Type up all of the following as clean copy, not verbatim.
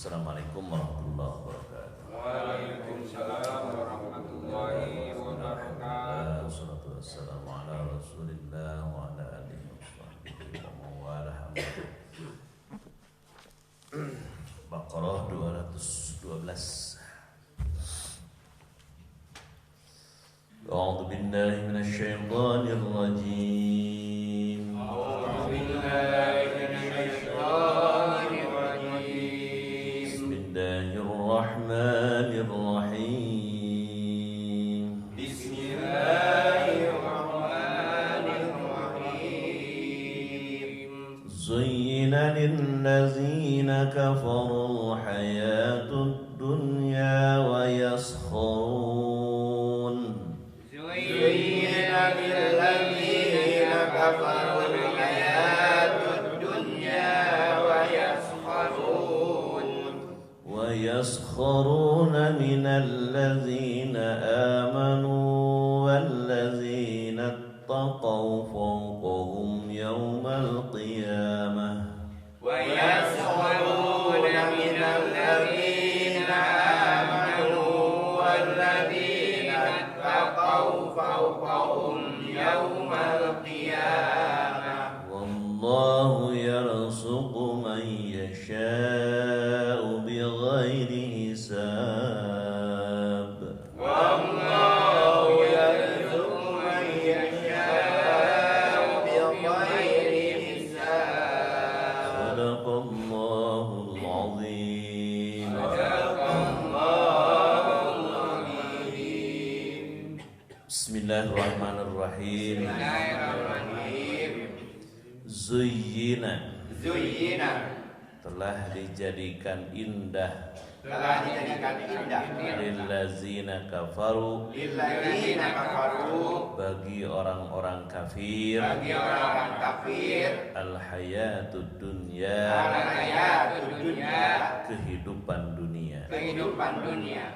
Assalamualaikum warahmatullahi wabarakatuh. Waalaikumsalam warahmatullahi wabarakatuh. Wassalatu wassalamu ala Rasulillah wa ala alihi washabbihi wa mawalah. Baqarah 212. A'udzu billahi minasy syaithanir rajim. A'udzu billahi minasy syaithanir rajim. Bismillahirrahmanirrahim. Bismillahirrahmanirrahim. Zuyyina lillazina kafaru hayatud dunya wa yaskharun. Zuyyina lilladzina kafaru hayatud dunya wa yaskharun. ويسخرون من الذين آمنوا والذين اتقوا فوقهم يوم القيامة ويسخرون من الذين آمنوا والذين اتقوا فوقهم يوم القيامة والله يرزق من يشاء بغير حساب والله يرزق من يشاء بغير حساب صدق الله العظيم. صدق الله العظيم. بسم الله الرحمن الرحيم. Bismillahirrahmanirrahim. Zuyyina, Zuyyina telah dijadikan indah telah dijadikan indah lillazina kafaru, lilladzina kafaru bagi orang-orang kafir, bagi orang-orang kafir al-hayatud dunya, al-hayatud dunya kehidupan dunia, kehidupan dunia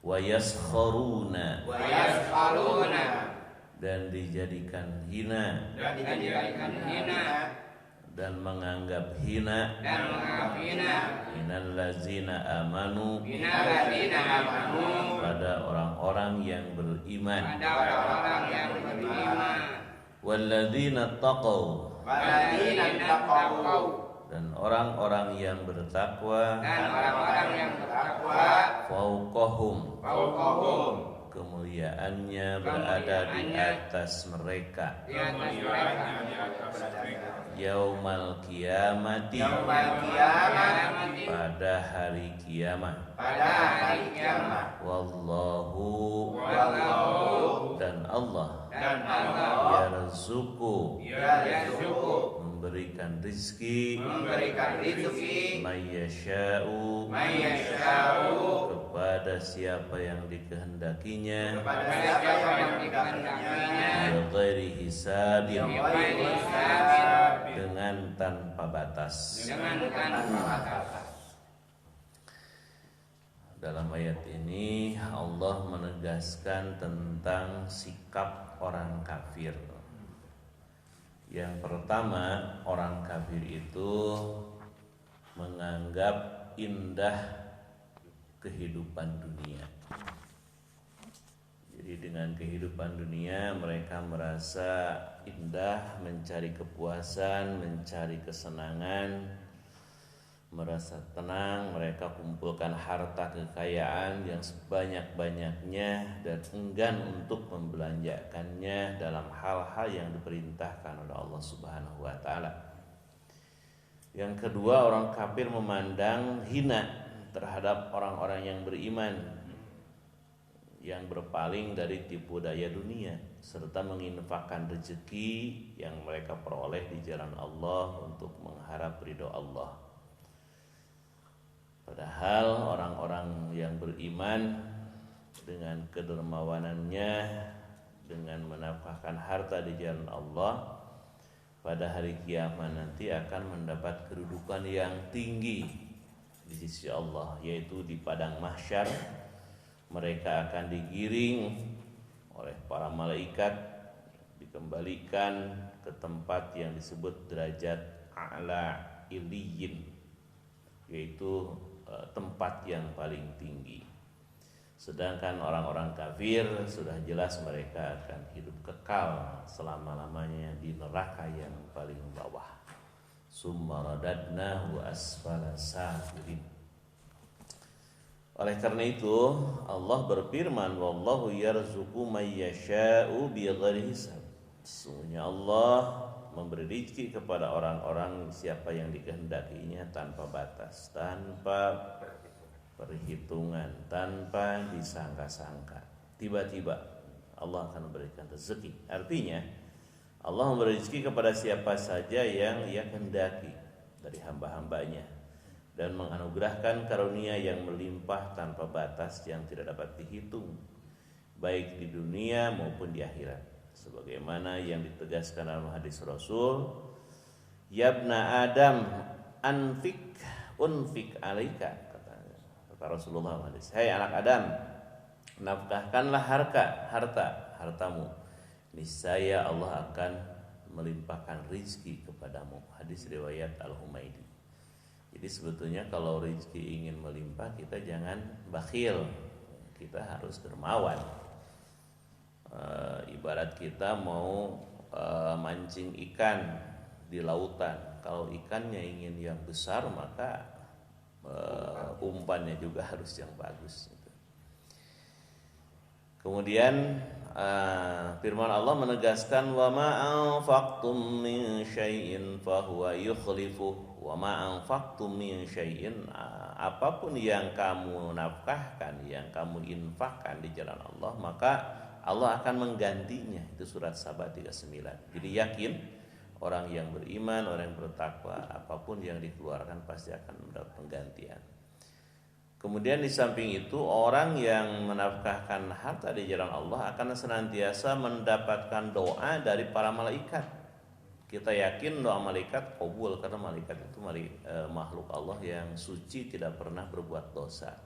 wa yaskharuna, wa yaskharuna dan dijadikan hina dan dijadikan hina dan menganggap hina dan menganggap hina minallazina amanu, minalladzina amanu pada orang-orang yang beriman, pada orang-orang yang beriman walladzina taqaw, walladzina taqaw dan orang-orang yang bertakwa, dan orang-orang yang bertakwa fauqahum, fauqahum kemuliaannya berada di atas mereka, di atas mereka yaumal kiamati, yaumal qiyamah pada hari kiamat, pada hari kiamat wallahu, dan Allah dan Allah yarzuqu, yarzuqu memberikan rizki memberikan rezeki mayyasha'u, mayyasha'u kepada siapa yang dikehendakinya, kepada siapa yang dikehendakinya bighairi hisabin, bighairi hisabin dengan tanpa batas. dengan tanpa batas. Dalam ayat ini Allah menegaskan tentang sikap orang kafir. Yang pertama, orang kafir itu menganggap indah kehidupan dunia. Jadi dengan kehidupan dunia mereka merasa indah, mencari kepuasan, mencari kesenangan, merasa tenang. Mereka kumpulkan harta kekayaan yang sebanyak-banyaknya dan enggan untuk membelanjakannya dalam hal-hal yang diperintahkan oleh Allah Subhanahu wa taala. Yang kedua, orang kafir memandang hina terhadap orang-orang yang beriman, yang berpaling dari tipu daya dunia serta menginfakkan rezeki yang mereka peroleh di jalan Allah untuk mengharap ridho Allah. Padahal orang-orang yang beriman dengan kedermawanannya, dengan menafkahkan harta di jalan Allah, pada hari kiamat nanti akan mendapat kedudukan yang tinggi di sisi Allah, yaitu di padang mahsyar. Mereka akan digiring oleh para malaikat, dikembalikan ke tempat yang disebut derajat a'la illiyin, yaitu tempat yang paling tinggi. Sedangkan orang-orang kafir sudah jelas mereka akan hidup kekal selama-lamanya di neraka yang paling bawah. Summa radadnahu asfala safilin. Oleh karena itu Allah berfirman, wallahu yarzuqu may yasha'u bighairi hisab. Sesungguhnya Allah memberi rezeki kepada orang-orang siapa yang dikehendakinya tanpa batas, tanpa perhitungan, tanpa disangka-sangka. Tiba-tiba Allah akan memberikan rezeki. Artinya Allah memberi rezeki kepada siapa saja yang Ia kehendaki dari hamba-hambanya, dan menganugerahkan karunia yang melimpah tanpa batas yang tidak dapat dihitung, baik di dunia maupun di akhirat. Sebagaimana yang ditegaskan dalam hadis Rasul, yabna Adam unfik alaika, kata Rasulullah hadis, hai anak Adam, nafkahkanlah hartamu, niscaya Allah akan melimpahkan rizki kepadamu. Hadis riwayat Al-Humaidi. Jadi sebetulnya kalau rizki ingin melimpah, kita jangan bakhil, kita harus dermawan. Ibarat kita mau mancing ikan di lautan, kalau ikannya ingin yang besar maka umpannya juga harus yang bagus. Kemudian firman Allah menegaskan, wa ma anfaqtum min syai'in fahuwa yukhlifuh, wa ma anfaqtum min syai'in, apapun yang kamu nafkahkan, yang kamu infakkan di jalan Allah, maka Allah akan menggantinya. Itu surat Saba 39. Jadi yakin orang yang beriman, orang yang bertakwa, apapun yang dikeluarkan pasti akan mendapat penggantian. Kemudian di samping itu, orang yang menafkahkan harta di jalan Allah akan senantiasa mendapatkan doa dari para malaikat. Kita yakin doa malaikat qabul, karena malaikat itu makhluk Allah yang suci, tidak pernah berbuat dosa.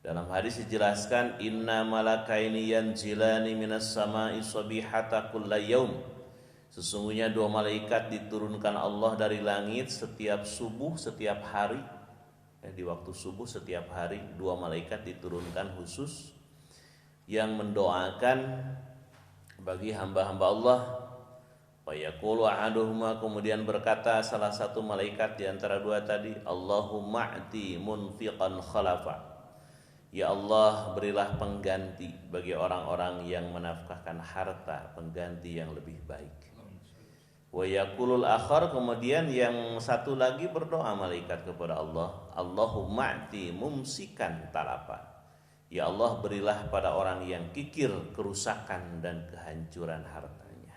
Dalam hadis dijelaskan, inna malakaini yanzilani minas sama'i sabihata kulla yaum. Sesungguhnya 2 malaikat diturunkan Allah dari langit setiap subuh, setiap hari. Di waktu subuh setiap hari 2 malaikat diturunkan khusus yang mendoakan bagi hamba-hamba Allah. Fa yaqulu ahaduhuma, kemudian berkata salah satu malaikat di antara 2 tadi, Allahumma a'ti munfiqan khalafa. Ya Allah, berilah pengganti bagi orang-orang yang menafkahkan harta, pengganti yang lebih baik. Wa yaqulul akhar, kemudian yang satu lagi berdoa malaikat kepada Allah, Allahumma a'ti mumsikan talafa. Ya Allah, berilah pada orang yang kikir kerusakan dan kehancuran hartanya.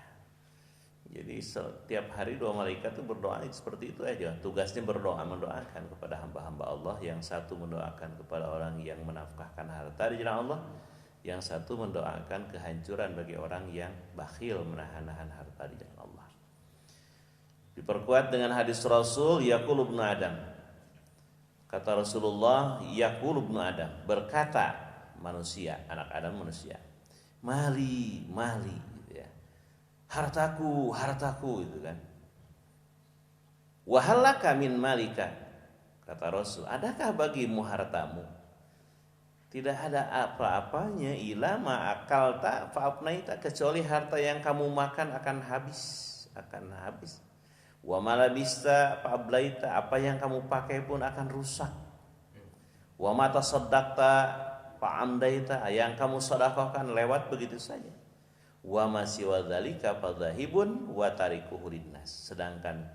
Jadi setiap hari 2 malaikat itu berdoa seperti itu aja. Tugasnya berdoa, mendoakan kepada hamba-hamba Allah. Yang satu mendoakan kepada orang yang menafkahkan harta di jalan Allah, yang satu mendoakan kehancuran bagi orang yang bakhil menahan-nahan harta di jalan Allah. Diperkuat dengan hadis Rasul, yaqulu ibnu Adam. Kata Rasulullah, yaqulu ibnu Adam, berkata manusia, anak Adam manusia, mali gitu ya. Hartaku itu kan. Wa halaka min malika, kata Rasul, adakah bagimu hartamu? Tidak ada apa-apanya, ila ma akalta fa afnaita, kecuali harta yang kamu makan akan habis. Wa malabista fa ablaita, apa yang kamu pakai pun akan rusak. Wa ma tasaddaqta fa amdaita, yang kamu sedekahkan lewat begitu saja. Wa ma siwa dzalika fadhahibun wa tarikuhu linnas, sedangkan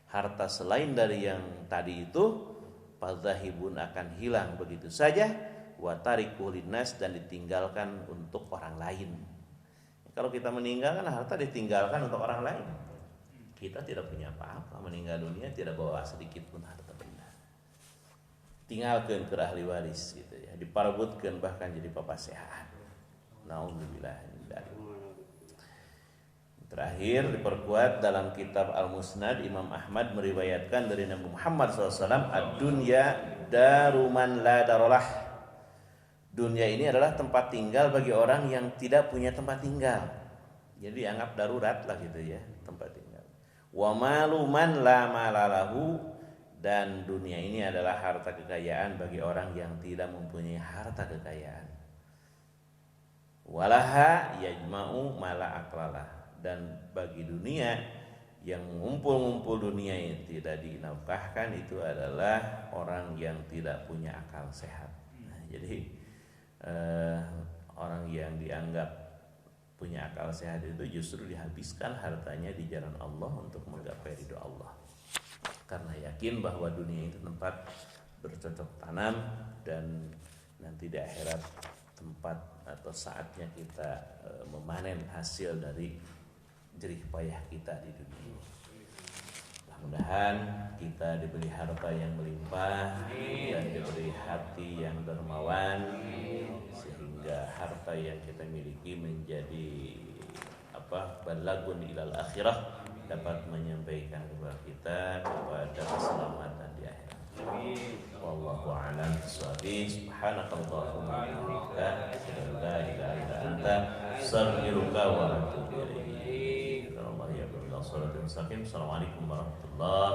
harta selain dari yang tadi itu fadhahibun akan hilang begitu saja, wa tarikuhu linnas, dan ditinggalkan untuk orang lain. Kalau kita meninggalkan harta, ditinggalkan untuk orang lain. Kita tidak punya apa-apa, meninggal dunia tidak bawa sedikit pun harta benda. Tinggalkan ke ahli waris gitu ya, diparebutkeun bahkan jadi papasehan. Nauzubillah. Terakhir diperkuat dalam kitab Al-Musnad, Imam Ahmad meriwayatkan dari Nabi Muhammad SAW, ad-dunya daruman la darolah. Dunia ini adalah tempat tinggal bagi orang yang tidak punya tempat tinggal. Jadi anggap darurat lah gitu ya, tempat tinggal. Wa maluman la malalahu, Dan dunia ini adalah harta kekayaan bagi orang yang tidak mempunyai harta kekayaan. Walaha yajma'u mala aklalah. Dan bagi dunia yang mengumpul-ngumpul dunia yang tidak dinafkahkan itu adalah orang yang tidak punya akal sehat. Nah, jadi orang yang dianggap punya akal sehat itu justru dihabiskan hartanya di jalan Allah untuk menggapai ridho Allah. Karena yakin bahwa dunia itu tempat bercocok tanam dan nanti di akhirat tempat atau saatnya kita memanen hasil dari jerih payah kita di dunia ini. Mudah-mudahan kita diberi harta yang melimpah dan diberi hati yang dermawan sehingga harta yang kita miliki menjadi balagun ilal akhirah, dapat menyampaikan kepada kita kepada keselamatan di akhirat. Wallahu a'lam bishawab. Subhanakallahumma wa bihamdika, asyhadu an la ilaha illa anta, astaghfiruka wa atubu ilaik. Assalamualaikum warahmatullahi wabarakatuh.